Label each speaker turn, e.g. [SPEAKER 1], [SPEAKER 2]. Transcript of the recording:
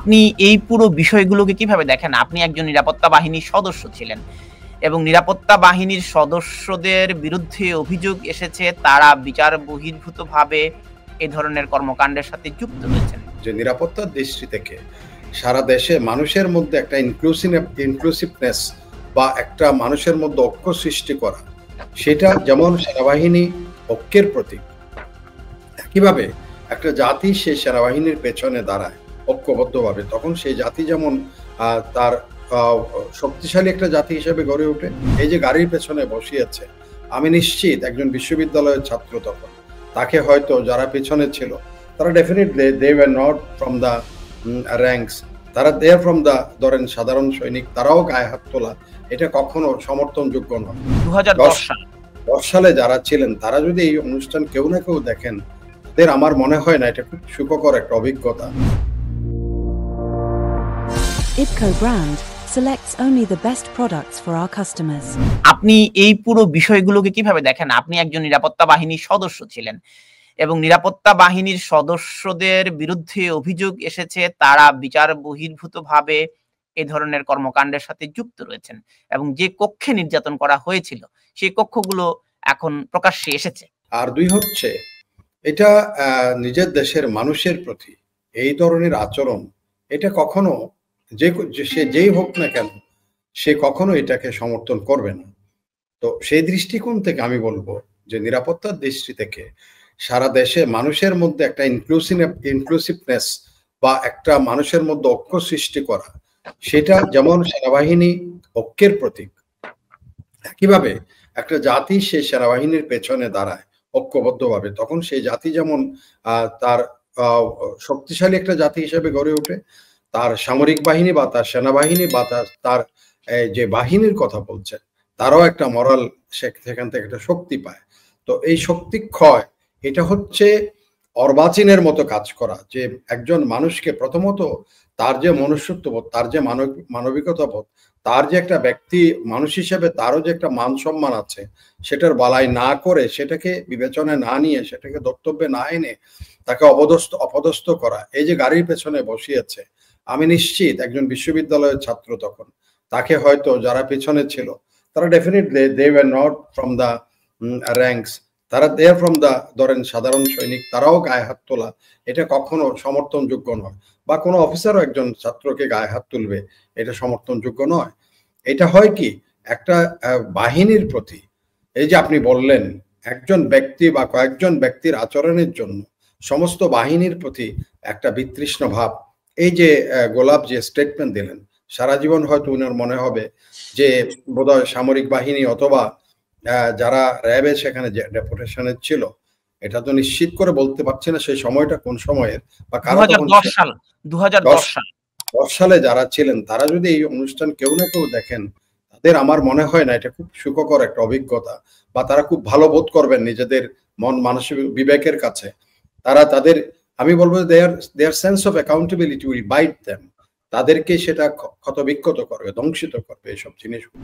[SPEAKER 1] আপনি এই পুরো বিষয়গুলোকে কিভাবে দেখেন? আপনি একজন নিরাপত্তা বাহিনীর সদস্য ছিলেন এবং নিরাপত্তা বাহিনীর সদস্যদের বিরুদ্ধে অভিযোগ এসেছে তারা বিচার বহির্ভূতভাবে এ ধরনের কর্মকাণ্ডের সাথে যুক্ত রয়েছেন।
[SPEAKER 2] যে নিরাপত্তার দৃষ্টি থেকে সারা দেশে মানুষের মধ্যে একটা ইনক্লুসিভনেস বা একটা মানুষের মধ্যে ঐক্য সৃষ্টি করা, সেটা যেমন সেনাবাহিনী ঐক্যের প্রতীক, একইভাবে একটা জাতি সেই সেনাবাহিনীর পেছনে দাঁড়ায় ঐক্যবদ্ধভাবে, তখন সেই জাতি যেমন তার শক্তিশালী একটা জাতি হিসেবে গড়ে ওঠে। এই যে গাড়ির পেছনে বসিয়েছে, আমি নিশ্চিত একজন বিশ্ববিদ্যালয়ের ছাত্র তখন, তাকে হয়তো যারা পেছনে ছিল তারা definitely they were not from the ranks, তারা দে আর ফ্রম দ্য ধরেন সাধারণ সৈনিক, তারাও গায়ে হাত তোলা এটা কখনো সমর্থনযোগ্য নয়। 2010 সালে যারা ছিলেন তারা যদি এই অনুষ্ঠান কেউ না কেউ দেখেন, তাদের আমার মনে হয় না এটা খুব সুখকর একটা অভিজ্ঞতা।
[SPEAKER 3] IPCO brand selects only the best products for our customers.
[SPEAKER 1] আপনি এই পুরো বিষয়গুলোকে কিভাবে দেখেন? আপনি একজন নিরাপত্তা বাহিনীর সদস্য ছিলেন এবং নিরাপত্তা বাহিনীর সদস্যদের বিরুদ্ধে অভিযোগ এসেছে তারা বিচার বহির্ভূতভাবে এ ধরনের কর্মকাণ্ডের সাথে যুক্ত রয়েছেন এবং যে কক্ষে নির্যাতন করা হয়েছিল সেই কক্ষগুলো এখন প্রকাশ্যে এসেছে।
[SPEAKER 2] আর দুই হচ্ছে এটা নিজের দেশের মানুষের প্রতি এই ধরনের আচরণ, এটা কখনো সে যেই হোক না কেন সে কখনো এটাকে সমর্থন করবে না। তো সেই দৃষ্টিকোণ থেকে আমি বলবো যে নিরাপত্তার দৃষ্টি থেকে সারা দেশে মানুষের মধ্যে একটা ইনক্লুসিভনেস বা একটা মানুষের মধ্যে ঐক্য সৃষ্টি করা, সেটা যেমন সেনাবাহিনী ঐক্যের প্রতীক, একইভাবে একটা জাতি সেই সেনাবাহিনীর পেছনে দাঁড়ায় ঐক্যবদ্ধভাবে, তখন সেই জাতি যেমন তার শক্তিশালী একটা জাতি হিসেবে গড়ে ওঠে, তার সামরিক বাহিনী বা তার সেনাবাহিনী বা তার যে বাহিনীর কথা বলছেন তারাও একটা মরাল সেখান থেকে একটা শক্তি পায়। তো এই শক্তি ক্ষয়, এটা হচ্ছে অর্বাচীনের মতো কাজ করা, যে একজন মানুষকে প্রথমত তার যে মনুষ্যত্ববোধ, তার যে মানবিকতাবোধ, তার যে একটা ব্যক্তি মানুষ হিসেবে তারও যে একটা মান সম্মান আছে, সেটার বালাই না করে, সেটাকে বিবেচনায় না নিয়ে, সেটাকে দর্তব্যে না এনে তাকে অপদস্থ করা। এই যে গাড়ির পেছনে বসিয়েছে, আমি নিশ্চিত একজন বিশ্ববিদ্যালয়ের ছাত্র তখন, তাকে হয়তো যারা পেছনে ছিল তারা definitely they were not from the ranks, তারা দে আর ফ্রম দ্য ধরেন সাধারণ সৈনিক, তারাও গায়ে হাত তোলা এটা কখনো সমর্থনযোগ্য নয়। বা কোনো অফিসারও একজন ছাত্রকে গায়ে হাত তুলবে এটা সমর্থনযোগ্য নয়। এটা হয় কি একটা বাহিনীর প্রতি, এই যে আপনি বললেন একজন ব্যক্তি বা কয়েকজন ব্যক্তির আচরণের জন্য সমস্ত বাহিনীর প্রতি একটা বিতৃষ্ণ ভাব। এই যে গোলাপ যে স্টেটমেন্ট দিলেন, সারা জীবন হয়তো উনার মনে হবে যে বোধহয় সামরিক বাহিনী অথবা যারা র্যাবে সেখানে যে ডেপুটেশনের ছিল, এটা তো নিশ্চিত করে বলতে পারছি না সেই সময়টা কোন সময়ের, বা 2010 সালে যারা ছিলেন তারা যদি এই অনুষ্ঠান কেউ না কেউ দেখেন, তাদের আমার মনে হয় না এটা খুব সুখকর একটা অভিজ্ঞতা, বা তারা খুব ভালো বোধ করবেন নিজেদের মন মানসিক বিবেকের কাছে। তারা তাদের, আমি বলবো their sense of accountability will bite them, তাদেরকে সেটা ক্ষতবিক্ষত করবে, ধ্বংসিত করবে এইসব জিনিসগুলো।